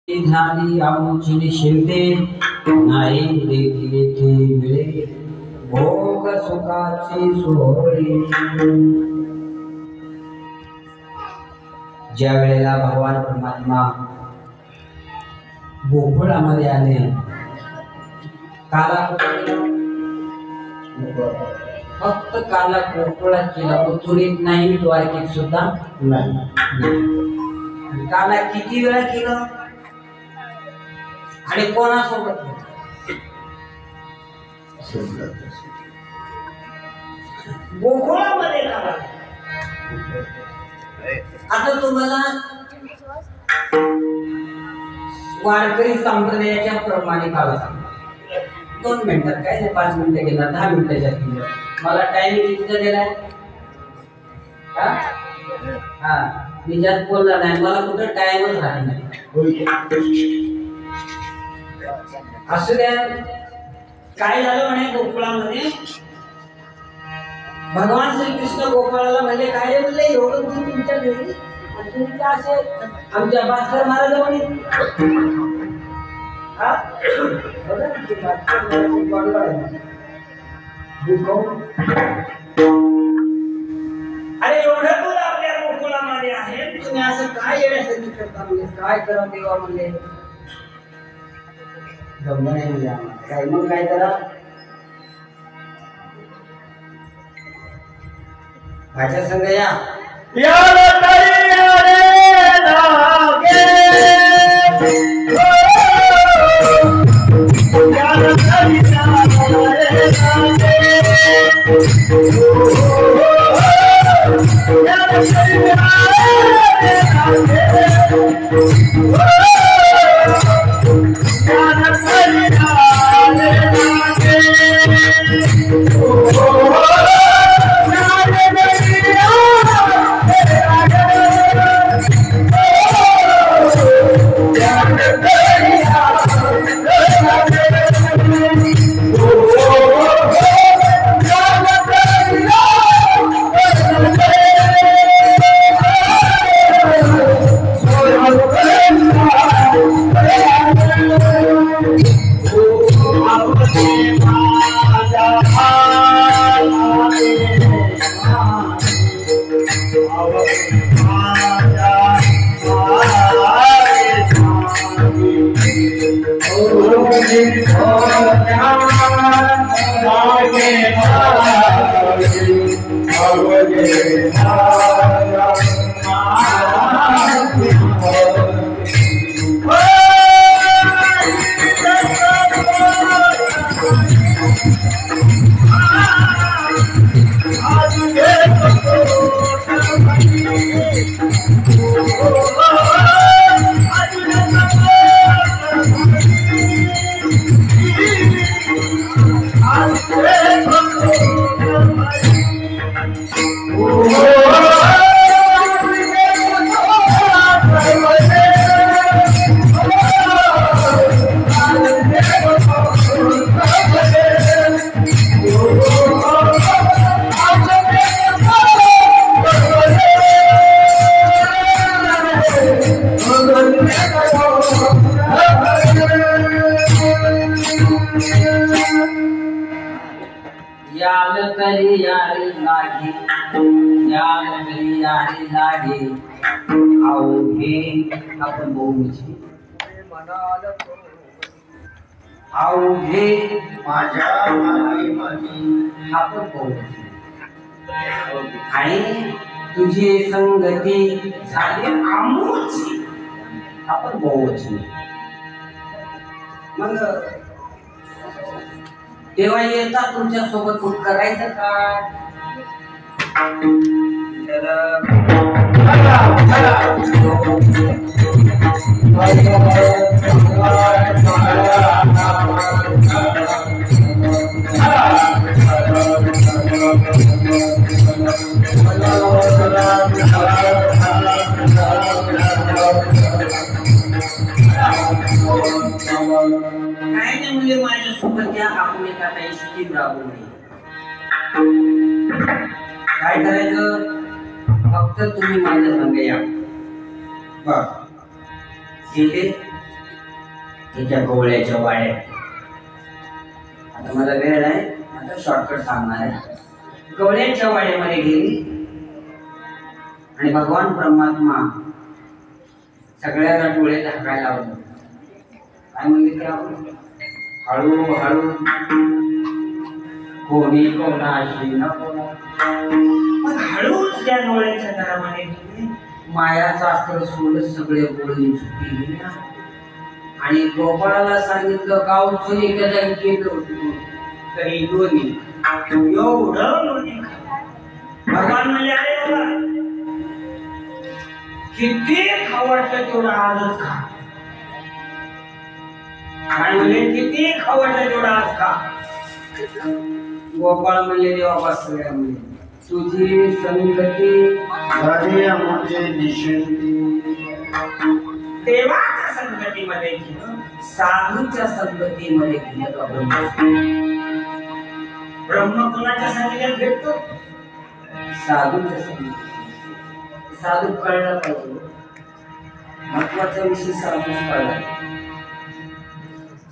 झाली आमची शिंदे नाही देखील ती मिळे भोग सुखाची सोहळी। ज्या वेळेला भगवान परमात्मा गोकुळामध्ये आले, काला फक्त काला गोकुळात केला, मथुरेत नाही, द्वारकेत सुद्धा नाही। काला किती वेळा केलं आणि कोणासोबत? गोकुळामध्ये काला। आता तुम्हाला वारकरी संप्रदायाच्या प्रमाणे काला सांगतो, 2 मिनिटात काय ते 5 मिनिटं घेणार, 10 मिनिटं जास्त। मला टाइम कितीचा दिलाय? मी जास्त बोलणार नाही, मला कुठं टाइमच राहणार नाही। असू द्या। काय झालं म्हणे गोकुळामध्ये, भगवान श्रीकृष्ण गोपाळाला म्हणजे काय म्हणले, एवढं दूर तुमच्या घरी तुम्ही का असे आमच्या भास्कर महाराज म्हणे, अरे एवढं दूर आपल्या गोकुळामध्ये आहे, तुम्ही असं काय येण्यासाठी करता, म्हणजे काय करा देवा म्हणले, काय मग काय करा, माझ्या संग या। आणि तुझी संगती झाली आमूची, आपण बहुवचनी। मग तेव्हा येता तुमच्या सोबत कुठ करायचं काय? काय नाही म्हणजे माझ्यासोबत या, आपण एका काही स्कीम राबवली। काय करायचं, फक्त तुम्ही माझ्या संग या, बस। ठीक आहे। त्याच्या गवळ्याच्या वाड्यात. आता मला वेळ आहे, आता शॉर्टकट सांगणार आहे. गवळ्याच्या वाड्यामध्ये गेली आणि भगवान परमात्मा सगळ्याला डोळे झाकायला लावले. काय म्हणले ते आपण? हळूहळू कोणी कोणाशी नको. मग हळूच त्या डोळ्याच्या घरामध्ये गेले. मायाचा अस्त्र सोडत सगळे गोळी सुट्टी गेली आणि गोपाळाला सांगितलं गावचं एखाद्या केलं होतं काही दोन्ही एवढं लोणी. भगवान म्हणले अरे बाबा किती खावटलं तेवढं आजच खा. काय म्हणले किती खावटलं तेवढं आज खा. गोपाळ म्हणले देवा बस सगळ्या म्हणले तुझी संगती देवाच्या संगतीमध्ये गेलं, साधूच्या संगतीमध्ये गेलं. ब्रह्म कोणाच्या संगतीत भेटतो? साधूच्या संगतीत. साधू कळला पाहिजे. महत्वाचा विषय साधू कळला.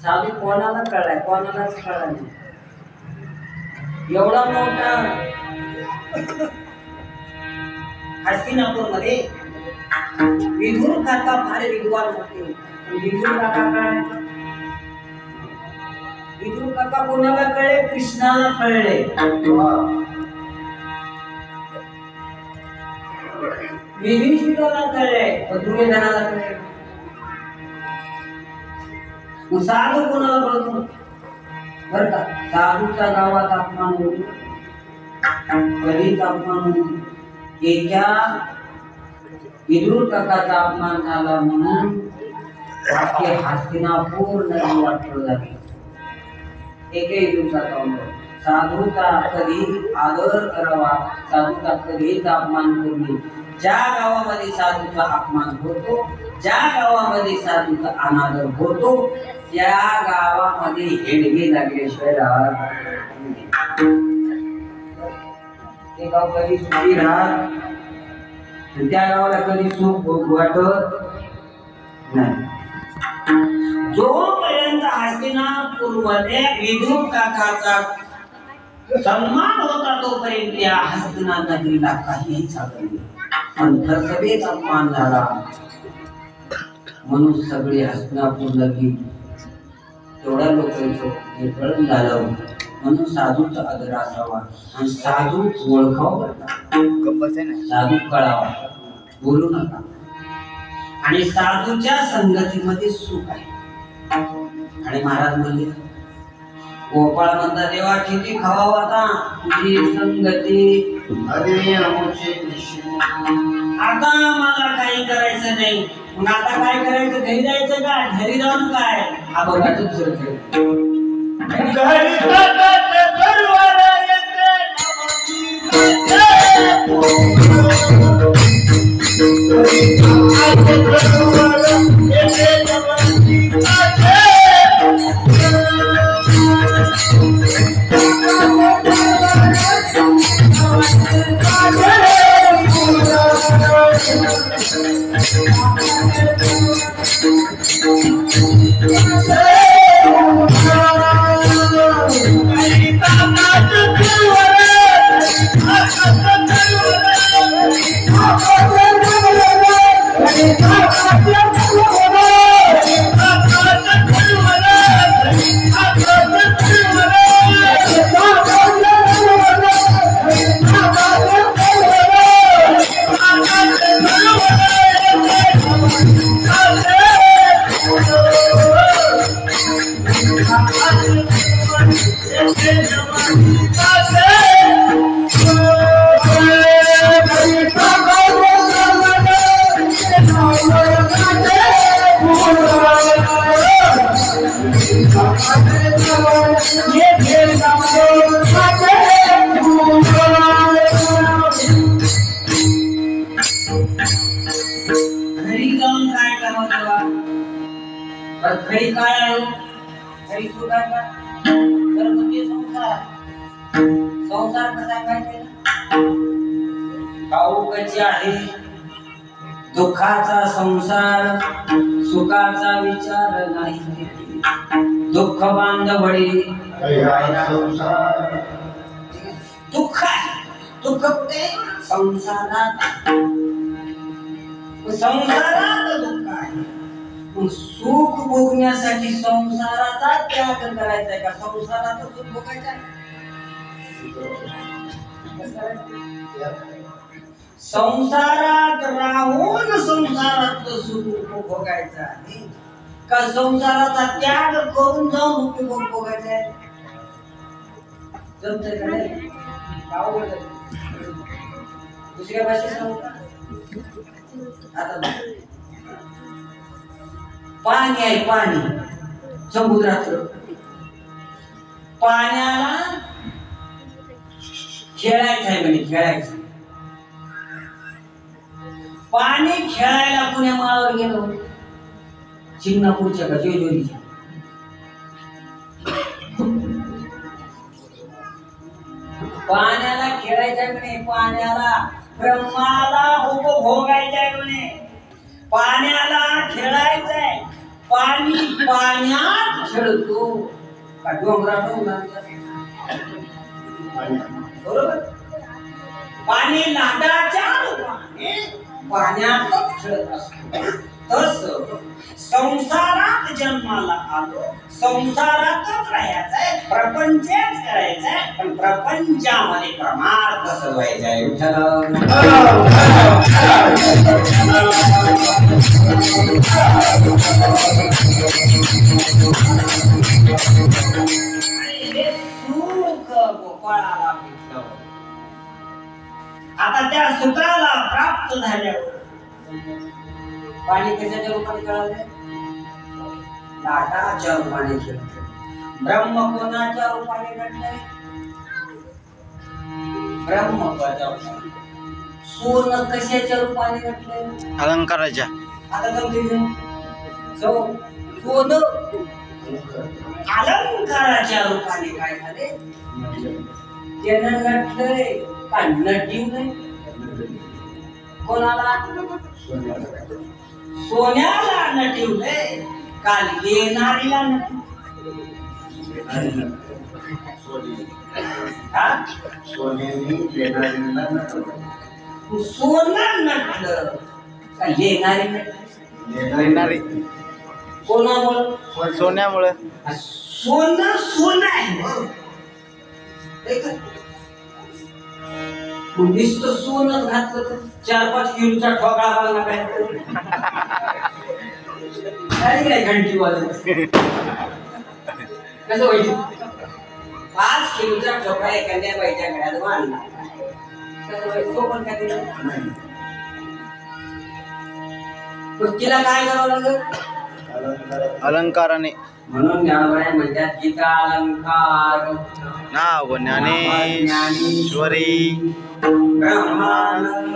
साधू कोणाला कळलाय? कोणालाच कळला नाही. एवढा मोठा हस्तिनापूर मध्ये विदुर काका फार विद्वान होते. विदुर काका काय? विदुर काका कोणाला कळले? कृष्णाला कळले. विभीषणाला कळले, दुर्योधनाला कळले. साधू कोणाला कळतो? बर का, साधूच्या गावात अपमान होईल, कधीच अपमान होईल. एका विदुर काकाचा अपमान झाला म्हणून हस्तिनापूर नदी वाटलं झाली. एकही दिवसाचा साधूचा कधी आदर करावा, साधूचा कधीच अपमान करू नये. ज्या गावामध्ये साधूचा अपमान होतो, ज्या गावामध्ये साधूचा अनादर होतो, त्या गावामध्ये हेडगे लागल्याशिवाय राहत. ते गाव कधी सुखी राहत, त्या गावाला कधी सुख वाटत नाही. जोपर्यंत हस्तिनापूरमध्ये विदुर काकाचा सन्मान होता तोपर्यंत या हस्तिनाथ नगरीला काहीही चाललं नाही. पण सगळेच अपमान झाला म्हणून सगळे हस्तिनापूर नगरी तेवढ्या लोकांचं हे कळून झालं म्हणून साधूचा आदर असावा आणि साधू ओळखावा, साधू कळावा, बोलू नका. आणि साधूच्या संगतीमध्ये सुख आहे. आणि महाराज म्हणले गोपाळ म्हणता देवा किती खावा आता तुझी संगती. आता मला काही करायचं नाही. मग आता काय करायचं? घरी जायचं का? घरी जाऊन काय हा बघा घरी काय आहे? घरी सुद्धा का घरगुती संसार. संसार कसा काय केला? खाऊ कशी आहे, दुःखाचा संसार सुखाचा विचार नाही, दुःख बांधवडी दुःख दुःख कुठे संसारात, संसारात दुःख आहे. मग सुख भोगण्यासाठी संसाराचा त्याग करायचा का संसारात सुख भोगायचा? संसारात राहून संसारात सुख भोगायचा आहे का संसाराचा त्याग करून जाऊन उपभोग भोगायचा आहे? जमतंय का नाही? दुसऱ्या भाषेत सांगू का? आता पाणी आहे, पाणी समुद्राचं. पाण्याला खेळायचं आहे म्हणे, खेळायचं. पाणी खेळायला पुण्या माळावर गेलो, शिंगणापूरच्या का जेजुरीच्या. पाण्याला खेळायचं म्हणे, पाण्याला ब्रह्माला उपभोगायचंय म्हणे, पाण्याला खेळायचंय. पाणी पाण्यात खेळतो का डोंगरात बरोबर. पाणी लाटाच्या रूपाने पाण्यातच खेळत असतो. तस संसारात जन्माला आलो, संसारातच राहायचंय, प्रपंचच करायचंय, पण प्रपंचामध्ये प्रमाण कसं व्हायचंय? गोपाळाला भेटलं. आता त्या सुखाला प्राप्त झाल्यावर पाणी कशाच्या रूपाने कळाले? लाटाच्या रूपाने खेळते. ब्रह्म कोणाच्या रूपाने घडले? ब्रह्मच्या रूपाने. सोनं कशाच्या रूपाने घडले? अलंकाराच्या. आता सोनं अलंकाराच्या रूपाने काय झाले? त्यानं नटलंय का नटिवलंय? कोणाला? सोन्याला नटिवलंय का लेणारीला नटिवलंय? सोनं नटलं का लेणारी लेणारी? कोणामुळं? सोन्यामुळे. सोनं सोनं आहे. नुसतं सोनं घातलं तर 4-5 किलोचा ठोकळा बांधला काय घंटी वाजत कसं व्हायचं? 5 किलोचा ठोकळा एखाद्या बाईच्या गळ्यात बांधला कसं व्हायचं? तो पण काय तिला काय करावं लागेल? अलंकाराने. म्हणून ज्ञानवड्या म्हणतात गीता अलंकार नाव ज्ञानेश्वरी ब्रह्मानंद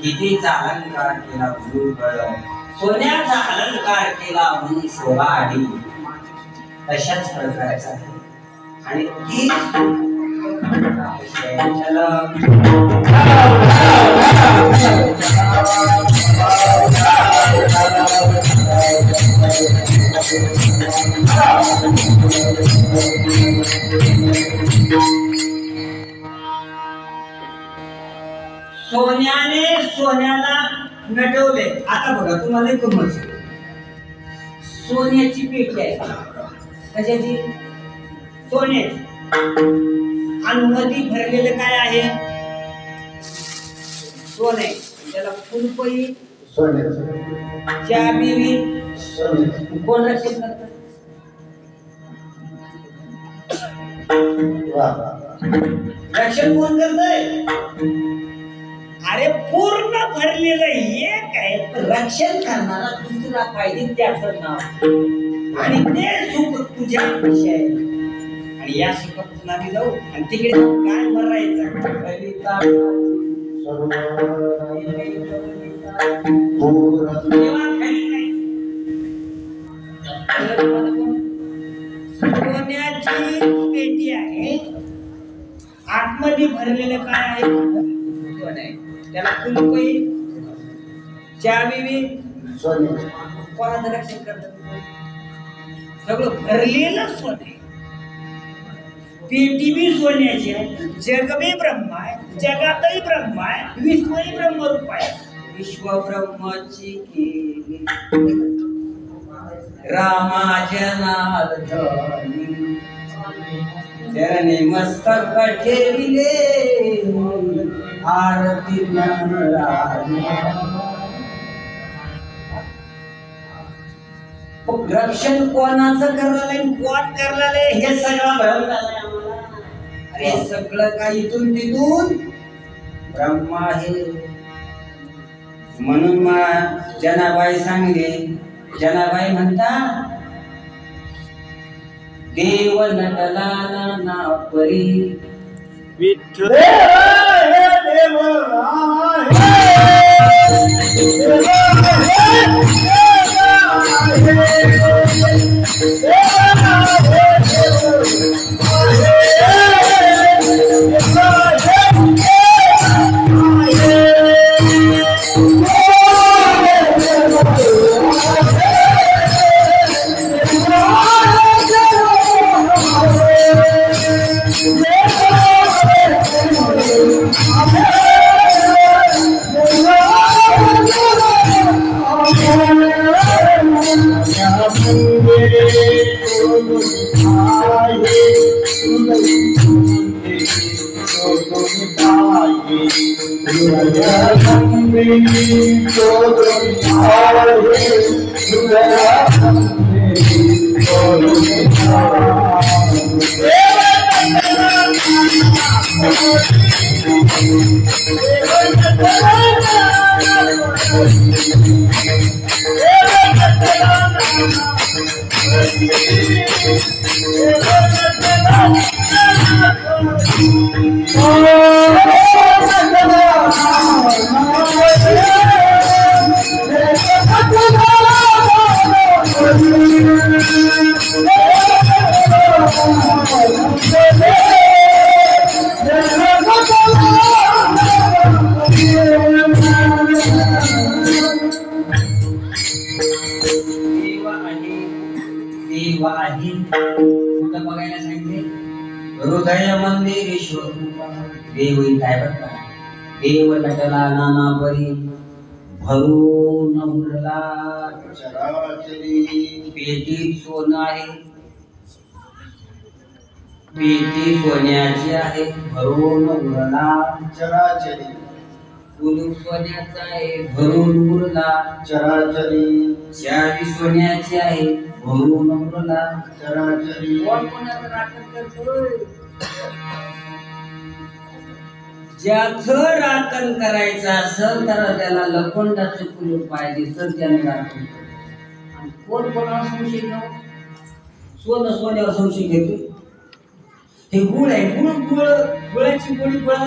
कितीचा अलंकार केला गुरुकळ, सोन्याचा अलंकार केला म्हणून शोभा आली. तशाच प्रकारचा आणि ती सोन्याने सोन्याला नटवले. आता बघा तुम्हाला एक गंमत सांगतो. सोन्याची पेटी आहे, कशाची? सोन्याची. आणि मध्ये भरलेलं काय आहे? सोने. त्याला फुलपई चाबी कोण रक्षण करत? रक्षण कोण करतय? अरे पूर्ण भरलेलं एक आहे, रक्षण करणारा दुसरा पाहिजे त्याचं नाव आणि ते सुख तुझ्या पैसे आहे. आणि या सुखातून आम्ही जाऊ आणि तिकडे काय भरायचं? कविता सोन्याची पेटी आहे, आतमध्ये भरलेलं काय आहे? सोनं आहे. त्याला कुलपही चावी बी कोणाचं रक्षण करतात? सगळं भरलेलं सोनं आहे. पेटी बी सोन्याची आहे. जग बी ब्रह्म आहे. जगातही ब्रह्म आहे. विश्वही ब्रह्मरूप आहे. विश्व ब्रह्माची केली रामाजनार्दनी चरणी मस्तक ठेविले आरती रक्षण कोणाचं करलाय कोण करलाय हे सगळं भरून झालंय आम्हाला. अरे सगळं काही इथून तिथून ब्रह्म आहे. म्हणून जनाबाई सांगले, जनाबाई म्हणता देव नटला ना परी विठ्ठल बघायला सांगितले. हृदय मंदिरेश्वर देव काय बघा देव नटला नाना परी भरून उरला चराचरी. पेटीत सोनं आहे. पेटी सोन्याची आहे. भरून उरला चराचरी. कुलूप सोन्याचा आहे. भरून उरला चराचरी. चावी सोन्याची आहे. भरून उरला चराचरी. कोण कोणाचं राखण करतोय? ज्याचं राखण करायचं असेल तर त्याला लपंडाचं कुलूप पाहिजे तर त्याने राखण. कोण कोणावर संशय घेऊ? सोनं सोन्यावर संशय घेतो. हे गुळ आहे. गुळाची गोळी गोळा